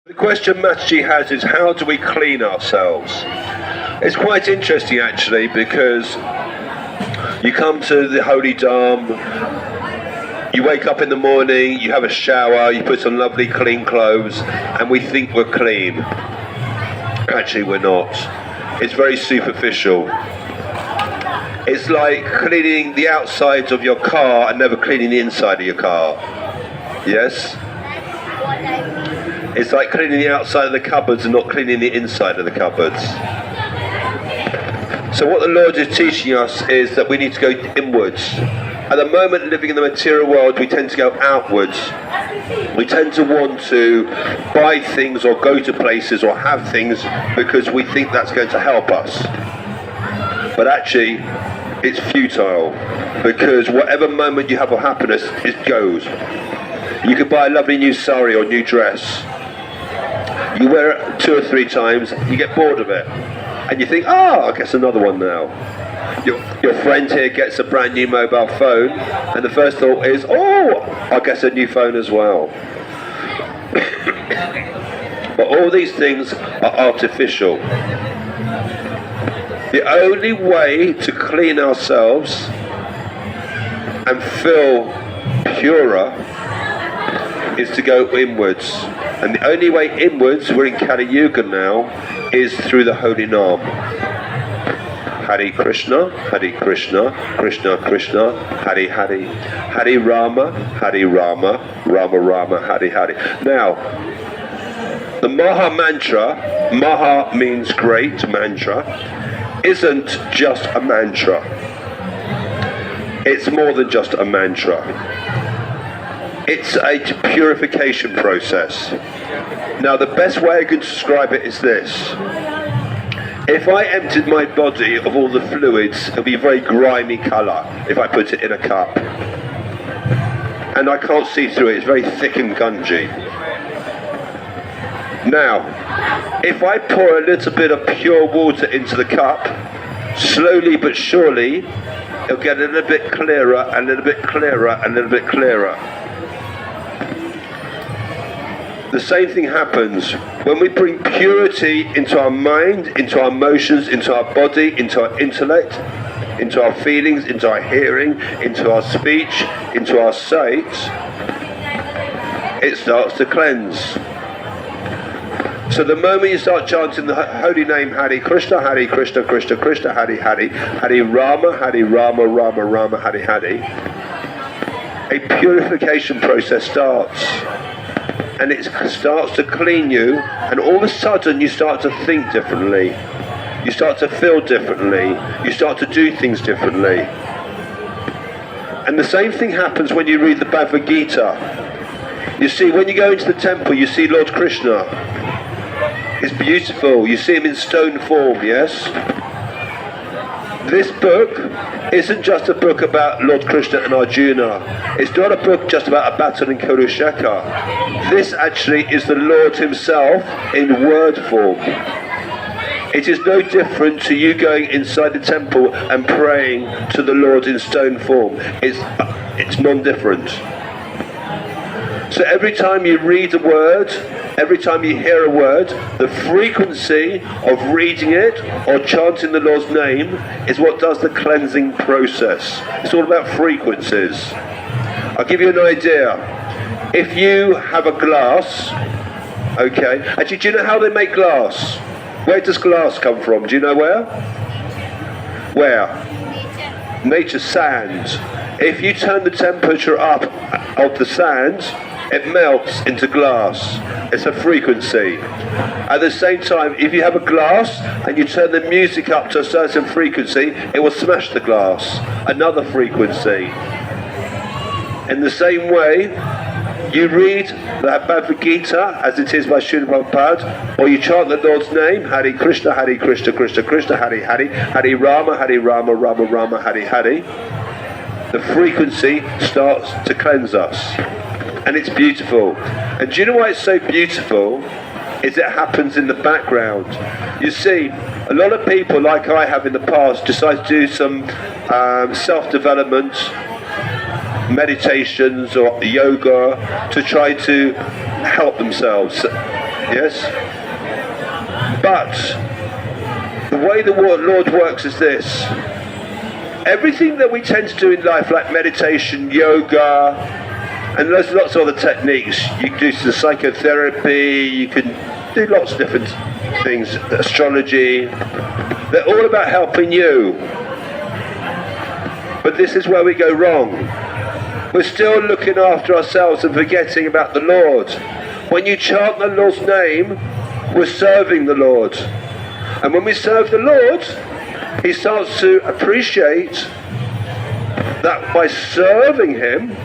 The question Mataji has is, how do we clean ourselves? It's quite interesting actually, because you come to the Holy Dham, you wake up in the morning, you have a shower, you put on lovely clean clothes, and we think we're clean. Actually we're not. It's very superficial. It's like cleaning the outsides of your car and never cleaning the inside of your car. Yes? It's like cleaning the outside of the cupboards and not cleaning the inside of the cupboards. So what the Lord is teaching us is that we need to go inwards. At the moment, living in the material world, we tend to go outwards. We tend to want to buy things or go to places or have things because we think that's going to help us. But actually, it's futile, because whatever moment you have of happiness, it goes. You could buy a lovely new sari or new dress. You wear it 2 or 3 times, you get bored of it. And you think, I guess another one now. Your friend here gets a brand new mobile phone, and the first thought is, I guess a new phone as well. But all these things are artificial. The only way to clean ourselves and feel purer is to go inwards. And the only way inwards, we're in Kali-Yuga now, is through the holy name. Hare Krishna, Krishna Krishna, Hare Hare, Hare Rama, Rama Rama, Hare Hare. Now, the Maha Mantra, Maha means great, mantra, isn't just a mantra. It's more than just a mantra. It's a purification process. Now, the best way I can describe it is this. If I emptied my body of all the fluids, it would be a very grimy colour if I put it in a cup. And I can't see through it, it's very thick and gungy. Now, if I pour a little bit of pure water into the cup, slowly but surely, it'll get a little bit clearer, a little bit clearer, a little bit clearer. The same thing happens when we bring purity into our mind, into our emotions, into our body, into our intellect, into our feelings, into our hearing, into our speech, into our sight. It starts to cleanse. So the moment you start chanting the holy name Hare Krishna, Krishna Krishna, Hare Hare, Hare Rama, Rama Rama, Hare Hare, a purification process starts. And it starts to clean you, and all of a sudden you start to think differently. You start to feel differently. You start to do things differently. And the same thing happens when you read the Bhagavad Gita. You see, when you go into the temple, you see Lord Krishna. It's beautiful. You see him in stone form, yes? This book isn't just a book about Lord Krishna and Arjuna. It's not a book just about a battle in Kurukshetra. This actually is the Lord himself in word form. It is no different to you going inside the temple and praying to the Lord in stone form. It's non-different. So every time you read a word, every time you hear a word, the frequency of reading it or chanting the Lord's name is what does the cleansing process. It's all about frequencies. I'll give you an idea. If you have a glass, okay, actually, do you know how they make glass? Where does glass come from? Do you know where? Where? Nature, sand. If you turn the temperature up of the sand, it melts into glass. It's a frequency. At the same time, if you have a glass and you turn the music up to a certain frequency, it will smash the glass. Another frequency. In the same way, you read the Bhagavad Gita as it is by Srila Prabhupada, or you chant the Lord's name, Hare Krishna, Krishna Krishna, Hare Hare, Hare Rama, Rama Rama, Hare Hare. The frequency starts to cleanse us. And it's beautiful. And do you know why it's so beautiful? Is it happens in the background. You see, a lot of people, like I have in the past, decide to do some self-development, meditations or yoga to try to help themselves. Yes? But the way the Lord works is this. Everything that we tend to do in life, like meditation, yoga, and there's lots of other techniques. You can do the psychotherapy, you can do lots of different things, astrology. They're all about helping you. But this is where we go wrong. We're still looking after ourselves and forgetting about the Lord. When you chant the Lord's name, we're serving the Lord. And when we serve the Lord, he starts to appreciate that by serving him,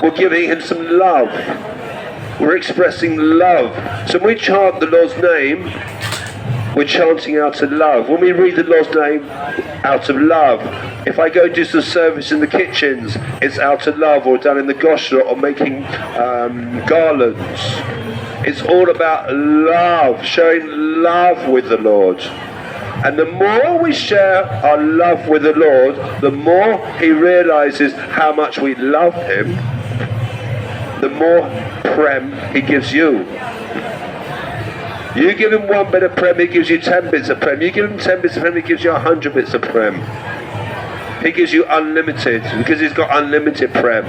we're giving him some love. We're expressing love. So when we chant the Lord's name, we're chanting out of love. When we read the Lord's name, out of love. If I go do some service in the kitchens, it's out of love, or down in the gosha, or making garlands. It's all about love, showing love with the Lord. And the more we share our love with the Lord, the more he realizes how much we love him, the more prem he gives you. You give him 1 bit of prem, he gives you 10 bits of prem. You give him 10 bits of prem, he gives you 100 bits of prem. He gives you unlimited, because he's got unlimited prem.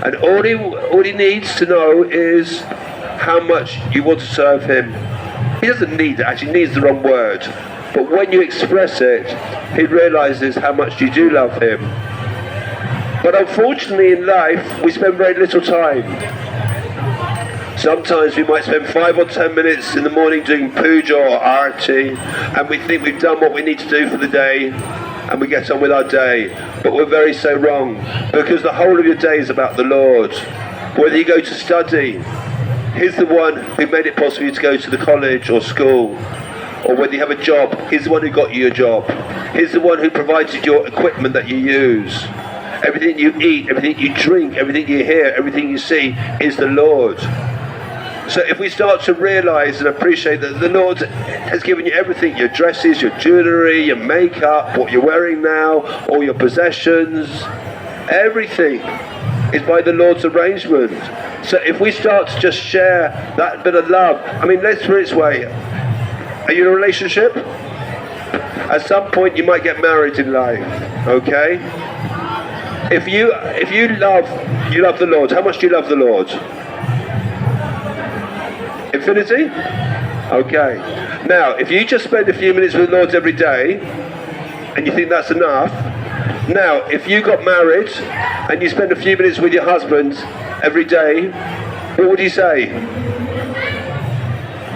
And all he needs to know is how much you want to serve him. He doesn't need it, actually needs the wrong word. But when you express it, he realizes how much you do love him. But unfortunately in life, we spend very little time. Sometimes we might spend 5 or 10 minutes in the morning doing puja or arati, and we think we've done what we need to do for the day, and we get on with our day. But we're very so wrong, because the whole of your day is about the Lord. Whether you go to study, he's the one who made it possible for you to go to the college or school. Or whether you have a job, he's the one who got you a job. He's the one who provided your equipment that you use. Everything you eat, everything you drink, everything you hear, everything you see is the Lord. So if we start to realize and appreciate that the Lord has given you everything, your dresses, your jewelry, your makeup, what you're wearing now, all your possessions, everything is by the Lord's arrangement. So if we start to just share that bit of love, I mean, let's put it this way. Are you in a relationship? At some point you might get married in life, okay? If you love the Lord, how much do you love the Lord? Infinity? Okay. Now, if you just spend a few minutes with the Lord every day, and you think that's enough, now, if you got married, and you spend a few minutes with your husband every day, what would you say?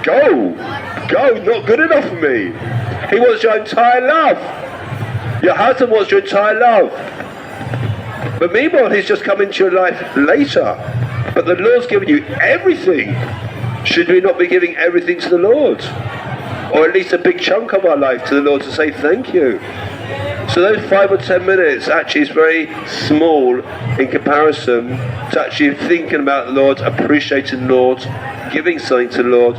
Go, not good enough for me. He wants your entire love. Your husband wants your entire love. But meanwhile, he's just come into your life later. But the Lord's given you everything. Should we not be giving everything to the Lord? Or at least a big chunk of our life to the Lord to say thank you. So those 5 or 10 minutes actually is very small in comparison to actually thinking about the Lord, appreciating the Lord, giving something to the Lord,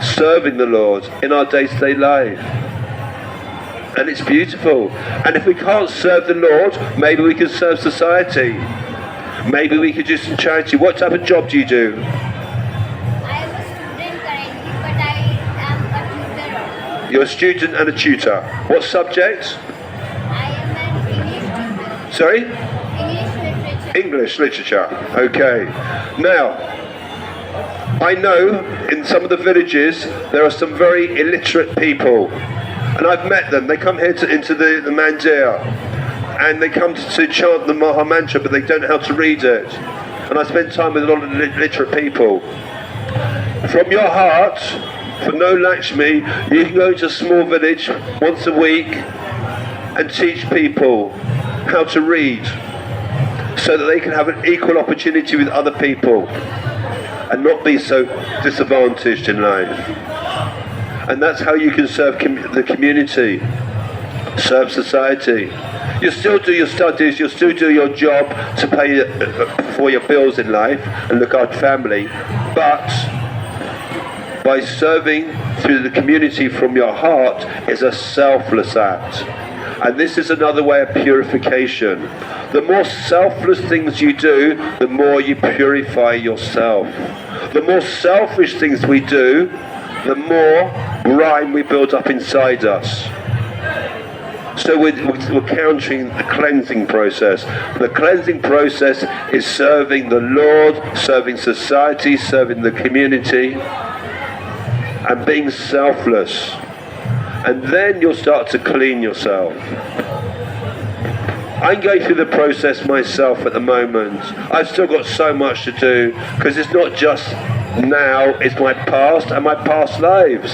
serving the Lord in our day-to-day life. And it's beautiful. And if we can't serve the Lord, maybe we can serve society. Maybe we could do some charity. What type of job do you do? I am a student currently, but I am a tutor. You're a student and a tutor. What subject? I am an English tutor. Sorry? English literature. English literature. Okay. Now, I know in some of the villages there are some very illiterate people, and I've met them. They come here into the mandir, and they come to chant the Maha Mantra, but they don't know how to read it. And I spend time with a lot of literate people. From your heart, for no Lakshmi, you can go to a small village once a week and teach people how to read, so that they can have an equal opportunity with other people and not be so disadvantaged in life. And that's how you can serve the community, serve society. You still do your studies, you still do your job to pay for your bills in life and look after family, but by serving through the community from your heart is a selfless act. And this is another way of purification. The more selfless things you do, the more you purify yourself. The more selfish things we do, the more grime we build up inside us. So we're countering the cleansing process. The cleansing process is serving the Lord, serving society, serving the community, and being selfless. And then you'll start to clean yourself. I'm going through the process myself at the moment. I've still got so much to do, because it's not just now, it's my past and my past lives.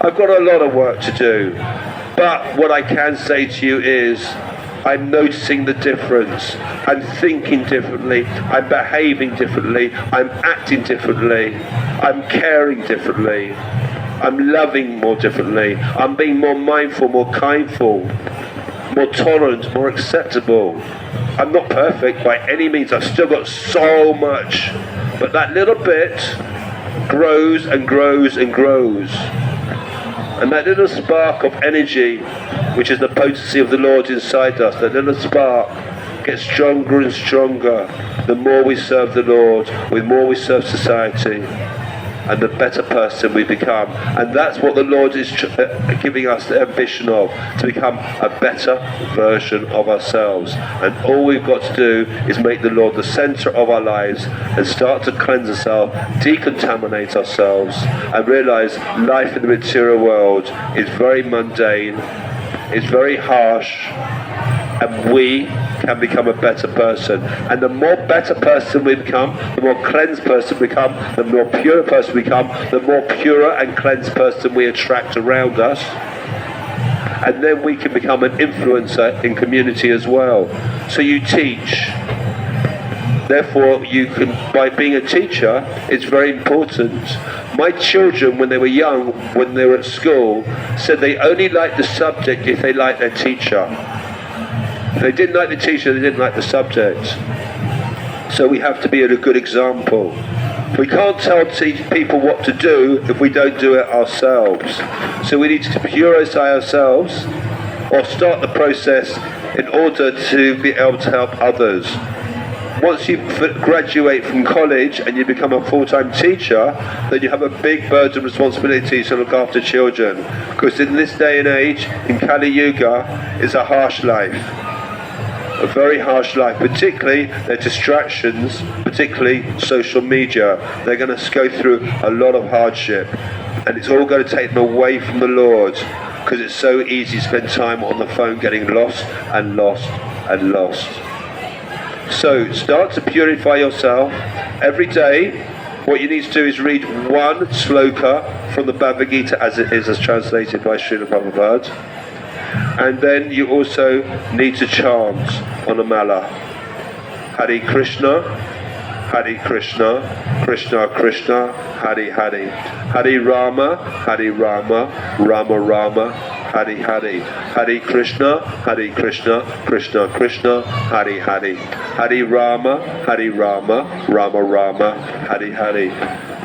I've got a lot of work to do. But what I can say to you is, I'm noticing the difference. I'm thinking differently. I'm behaving differently. I'm acting differently. I'm caring differently. I'm loving more differently. I'm being more mindful, more kindful, more tolerant, more acceptable. I'm not perfect by any means. I've still got so much. But that little bit grows and grows and grows. And that little spark of energy, which is the potency of the Lord inside us, that little spark gets stronger and stronger the more we serve the Lord, the more we serve society, and the better person we become. And that's what the Lord is giving us the ambition of, to become a better version of ourselves. And all we've got to do is make the Lord the center of our lives and start to cleanse ourselves, decontaminate ourselves, and realize life in the material world is very mundane, it's very harsh, and we can become a better person. And the more better person we become, the more cleansed person we become, the more pure person we become, the more pure and cleansed person we attract around us. And then we can become an influencer in community as well. So you teach. Therefore, you can, by being a teacher, it's very important. My children, when they were young, when they were at school, said they only liked the subject if they liked their teacher. If they didn't like the teacher, they didn't like the subject. So we have to be a good example. We can't tell people what to do if we don't do it ourselves. So we need to purify ourselves, or start the process in order to be able to help others. Once you graduate from college and you become a full-time teacher, then you have a big burden of responsibility to look after children. Because in this day and age, in Kali-Yuga, it's a harsh life. A very harsh life, particularly their distractions, particularly social media. They're going to go through a lot of hardship, and it's all going to take them away from the Lord, because it's so easy to spend time on the phone getting lost and lost and lost. So start to purify yourself every day. What you need to do is read one sloka from the Bhagavad Gita as it is, as translated by Srila Prabhupada. And then you also need to chant on a mala. Hare Krishna, Hare Krishna, Krishna Krishna, Hare Hare. Hare Rama, Hare Rama, Rama Rama, Hare Hare. Hare Krishna, Hare Krishna, Krishna Krishna, Hare Hare. Hare Rama, Hare Rama, Rama Rama, Hare Hare.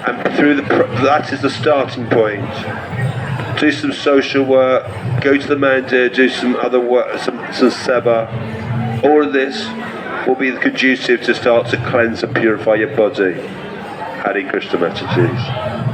And through that is the starting point. Do some social work, go to the mandir, do some other work, some seva. All of this will be conducive to start to cleanse and purify your body. Hare Krishna Mataji.